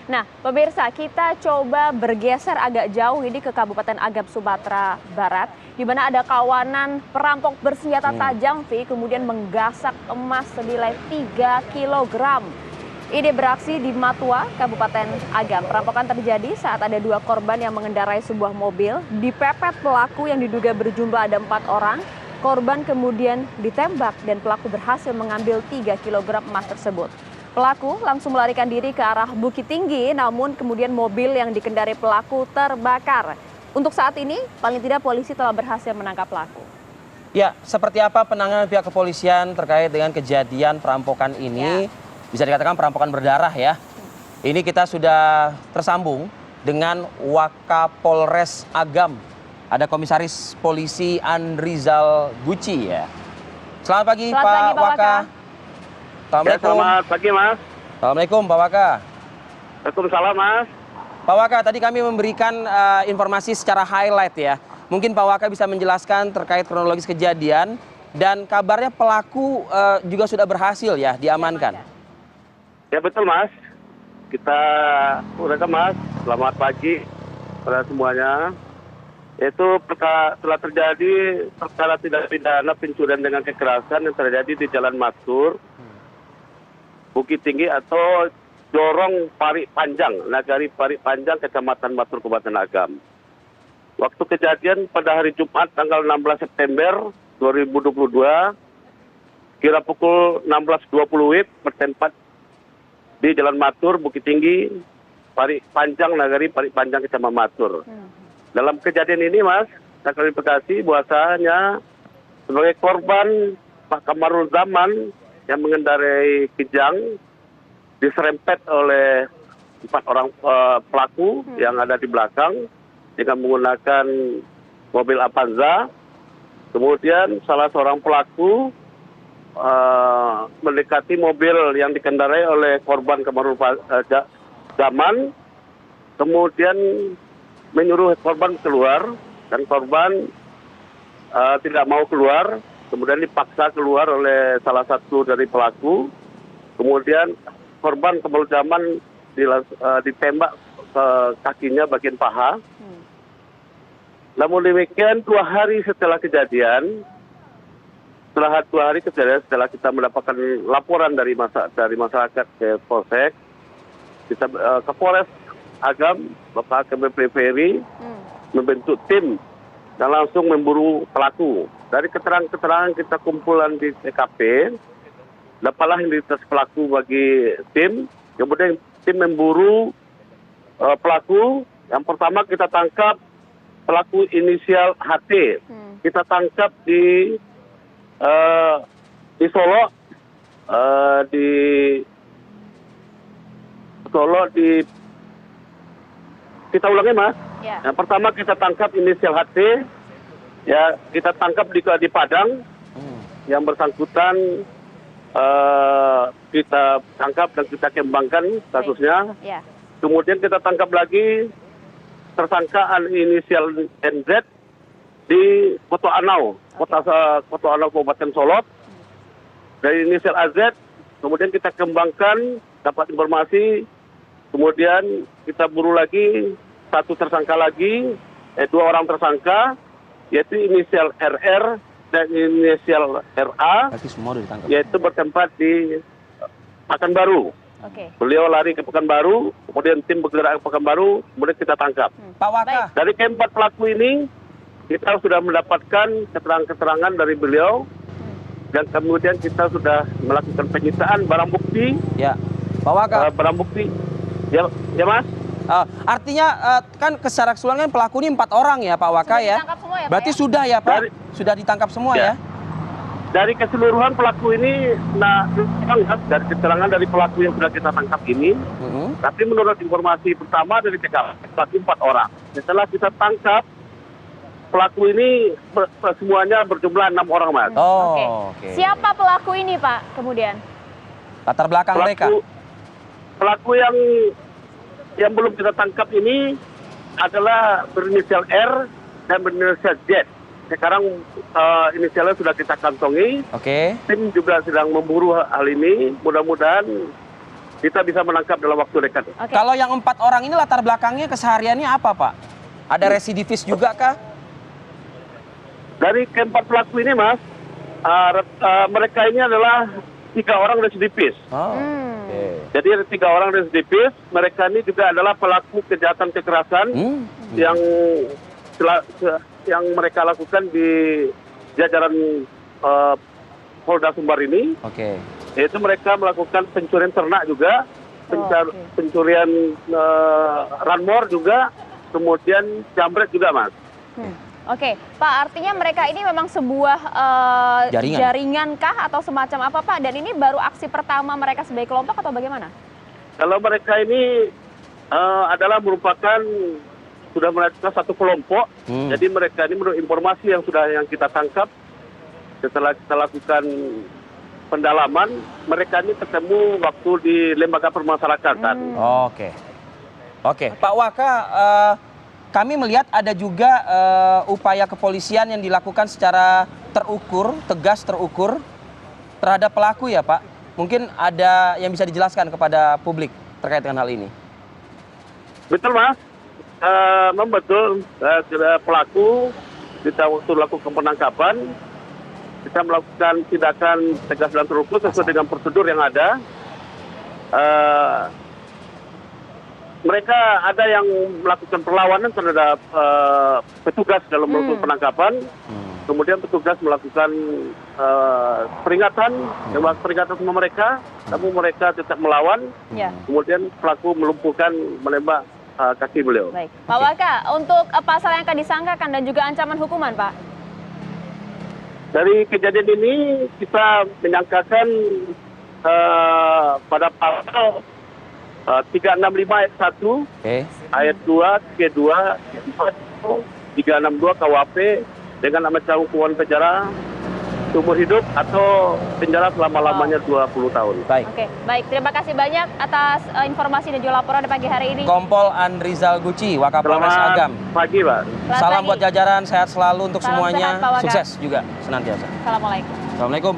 Nah, pemirsa, kita coba bergeser agak jauh ini ke Kabupaten Agam, Sumatera Barat, di mana ada kawanan perampok bersenjata tajam, Vi, kemudian menggasak emas senilai 3 kilogram. Ini beraksi di Matua, Kabupaten Agam. Perampokan terjadi saat ada 2 korban yang mengendarai sebuah mobil, dipepet pelaku yang diduga berjumlah ada 4 orang. Korban kemudian ditembak dan pelaku berhasil mengambil 3 kilogram emas tersebut. Pelaku langsung melarikan diri ke arah Bukit Tinggi, namun kemudian mobil yang dikendarai pelaku terbakar. Untuk saat ini, paling tidak polisi telah berhasil menangkap pelaku. Ya, seperti apa penanganan pihak kepolisian terkait dengan kejadian perampokan ini? Bisa dikatakan perampokan berdarah ya. Ini kita sudah tersambung dengan Wakapolres Agam. Ada Komisaris Polisi Andrizal Guci ya. Selamat pagi, Pak Waka. Ya, selamat pagi, Mas. Assalamualaikum, Pak Waka. Waalaikumsalam, Mas. Pak Waka, tadi kami memberikan informasi secara highlight ya. Mungkin Pak Waka bisa menjelaskan terkait kronologis kejadian dan kabarnya pelaku juga sudah berhasil ya diamankan. Ya betul, Mas. Kita udah Mas. Selamat pagi pada semuanya. Itu telah terjadi perkara tindak pidana pencurian dengan kekerasan yang terjadi di Jalan Matur, Bukit Tinggi atau Jorong Parik Panjang, Nagari Parik Panjang, Kecamatan Matur, Kabupaten Agam. Waktu kejadian pada hari Jumat tanggal 16 September 2022, kira pukul 16.20 WIB bertempat di Jalan Matur, Bukit Tinggi, Parik Panjang, Nagari Parik Panjang, Kecamatan Matur. Dalam kejadian ini, Mas, saya klarifikasi bahwasanya sebagai korban Pak Kamarul Zaman yang mengendarai Kijang diserempet oleh 4 orang pelaku yang ada di belakang dengan menggunakan mobil Avanza. Kemudian salah seorang pelaku mendekati mobil yang dikendarai oleh korban Kamarul Zaman, kemudian menyuruh korban keluar dan korban tidak mau keluar. Kemudian dipaksa keluar oleh salah satu dari pelaku. Kemudian korban Kamarul Zaman ditembak ke kakinya bagian paha. Namun demikian 2 hari setelah kejadian, setelah kita mendapatkan laporan dari masyarakat ke Polsek, kita ke Polres Agam, Bapak AKBP Ferry membentuk tim dan langsung memburu pelaku. Dari keterangan kita kumpulan di TKP, dapatlah identitas pelaku bagi tim. Kemudian tim memburu pelaku. Yang pertama kita tangkap pelaku inisial HT. Kita tangkap di Solo, kita ulangi, Mas. Ya. Yang pertama kita tangkap inisial HT. Ya, kita tangkap di Padang. Yang bersangkutan kita tangkap dan kita kembangkan kasusnya. Ya. Kemudian kita tangkap lagi tersangka inisial NZ di Koto Anau, Koto Anau Kabupaten Solok. Dari inisial AZ, kemudian kita kembangkan, dapat informasi, kemudian kita buru lagi 1 tersangka lagi, 2 orang tersangka, yaitu inisial RR dan inisial RA, yaitu bertempat di Pekanbaru. Beliau lari ke Pekanbaru, kemudian tim bergerak ke Pekanbaru, kemudian kita tangkap. Pak Waka. Dari keempat pelaku ini, kita sudah mendapatkan keterangan dari beliau, dan kemudian kita sudah melakukan penyitaan barang bukti. Ya, Pak Waka. Barang bukti, ya Mas. Artinya kan secara keseluruhan kan pelaku ini 4 orang ya Pak Waka ya? Ditangkap semua ya, Pak, Berarti ya? sudah ya Pak? Sudah ditangkap semua ya? Dari keseluruhan pelaku ini, dari keterangan dari pelaku yang sudah kita tangkap ini, tapi menurut informasi pertama dari TKP, pelaku 4 orang. Setelah kita tangkap, pelaku ini semuanya berjumlah 6 orang, Mas. Oke. Siapa pelaku ini, Pak, kemudian? Latar belakang mereka? Pelaku yang belum kita tangkap ini adalah berinisial R dan berinisial Z. Sekarang inisialnya sudah kita kantongi. Tim juga sedang memburu hal ini. Mudah-mudahan kita bisa menangkap dalam waktu dekat. Oke. Kalau yang 4 orang ini latar belakangnya kesehariannya apa, Pak? Ada residivis juga kah? Dari keempat pelaku ini, Mas, mereka ini adalah 3 orang residivis. Oh. Hmm. Oke. Jadi ada 3 orang residivis. Mereka ini juga adalah pelaku kejahatan kekerasan yang mereka lakukan di jajaran Polda Sumbar ini. Oke. Yaitu mereka melakukan pencurian ternak juga, pencurian ranmor juga, kemudian jambret juga, Mas. Oke, Pak, artinya mereka ini memang sebuah jaringan kah atau semacam apa, Pak? Dan ini baru aksi pertama mereka sebagai kelompok atau bagaimana? Kalau mereka ini adalah merupakan sudah melakukan satu kelompok. Jadi mereka ini menurut informasi yang kita tangkap setelah kita lakukan pendalaman, mereka ini ketemu waktu di lembaga permasyarakatan. Oke, Pak Waka, kami melihat ada juga upaya kepolisian yang dilakukan secara tegas terukur terhadap pelaku ya, Pak. Mungkin ada yang bisa dijelaskan kepada publik terkait dengan hal ini. Betul, Mas. Betul. Pelaku kita waktu lakukan penangkapan, kita melakukan tindakan tegas dan terukur sesuai dengan prosedur yang ada. Mereka ada yang melakukan perlawanan terhadap petugas dalam proses penangkapan. Kemudian petugas melakukan peringatan sama mereka, namun mereka tetap melawan. Kemudian pelaku melumpuhkan, menembak kaki beliau. Baik, Pak Waka, untuk pasal yang akan disangkakan dan juga ancaman hukuman, Pak? Dari kejadian ini kita menyangkakan pada pasal 365 ayat 1, ayat 2, K2, 362 KUHP dengan ancaman hukuman penjara seumur hidup atau penjara selama-lamanya 20 tahun. Baik. Oke, baik. Terima kasih banyak atas informasi dan juga laporan di pagi hari ini. Kompol Andrizal Guci, Wakapolres Agam. Pagi, Pak. Salam buat jajaran, sehat selalu untuk Salam semuanya. sehat, Pak Waka. Sukses juga senantiasa. Assalamualaikum. Assalamualaikum.